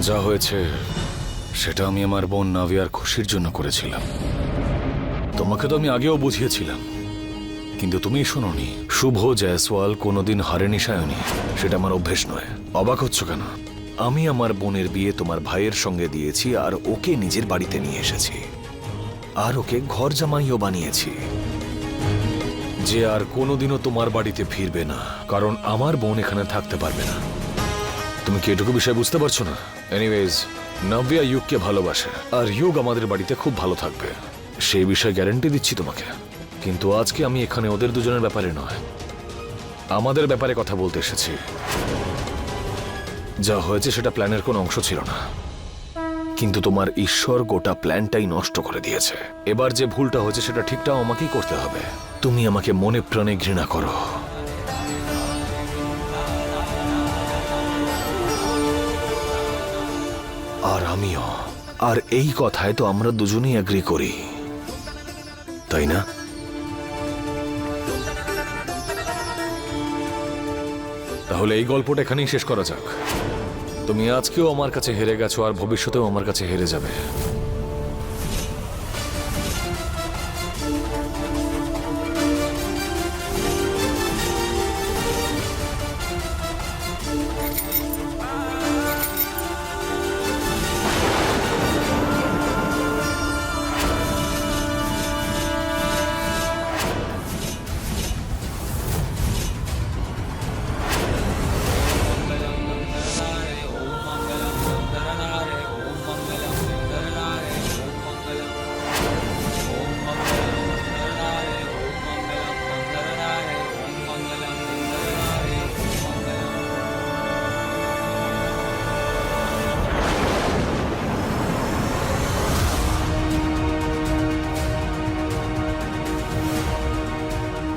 যা হয়েছে সেটা আমি আমার বোন নাভিয়ার খুশির জন্য করেছিলাম। তোমাকে তো আমি আগেও বুঝিয়েছিলাম, কিন্তু তুমি শোনোনি। শুভ জয়সওয়াল কোনোদিন হারেনি সায়নী, সেটা আমার অভ্যেস নয়। অবাক হচ্ছ কেন? আমি আমার বোনের বিয়ে তোমার ভাইয়ের সঙ্গে দিয়েছি, আর ওকে নিজের বাড়িতে নিয়ে এসেছি, আর ওকে ঘর জামাইও বানিয়েছি, যে আর কোনোদিনও তোমার বাড়িতে ফিরবে না, কারণ আমার বোন এখানে থাকতে পারবে না। তুমি কি এটুকু বিষয় বুঝতে পারছো না? এনিওয়েজ, নাভিয়া ইউগকে ভালোবাসে, আর ইউগ আমাদের বাড়িতে খুব ভালো থাকবে, সেই বিষয়ে গ্যারান্টি দিচ্ছি তোমাকে। কিন্তু আজকে আমি এখানে ওদের দুজনের ব্যাপারে নয়, আমাদের ব্যাপারে কথা বলতে এসেছি। যা হয়েছে সেটা প্ল্যানের কোনো অংশ ছিল না, কিন্তু তোমার ঈশ্বর গোটা প্ল্যানটাই নষ্ট করে দিয়েছে। এবার যে ভুলটা হয়েছে সেটা ঠিকটাও আমাকেই করতে হবে। তুমি আমাকে মনে প্রাণে ঘৃণা করো, আর আমিও। আর এই কথায় তো আমরা দুজনেই এগ্রি করি, তাই না? তাহলে এই গল্পটা এখানেই শেষ করা যাক। তুমি আজকেও আমার কাছে হেরে গেছো, আর ভবিষ্যতেও আমার কাছে হেরে যাবে।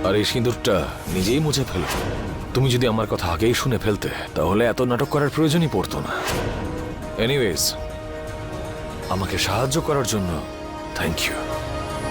আর এই সিঁদুরটা নিজেই মুছে ফেলো। তুমি যদি আমার কথা আগেই শুনে ফেলতে, তাহলে এত নাটক করার প্রয়োজনই পড়তো না। এনিওয়েজ, আমাকে সাহায্য করার জন্য থ্যাংক ইউ।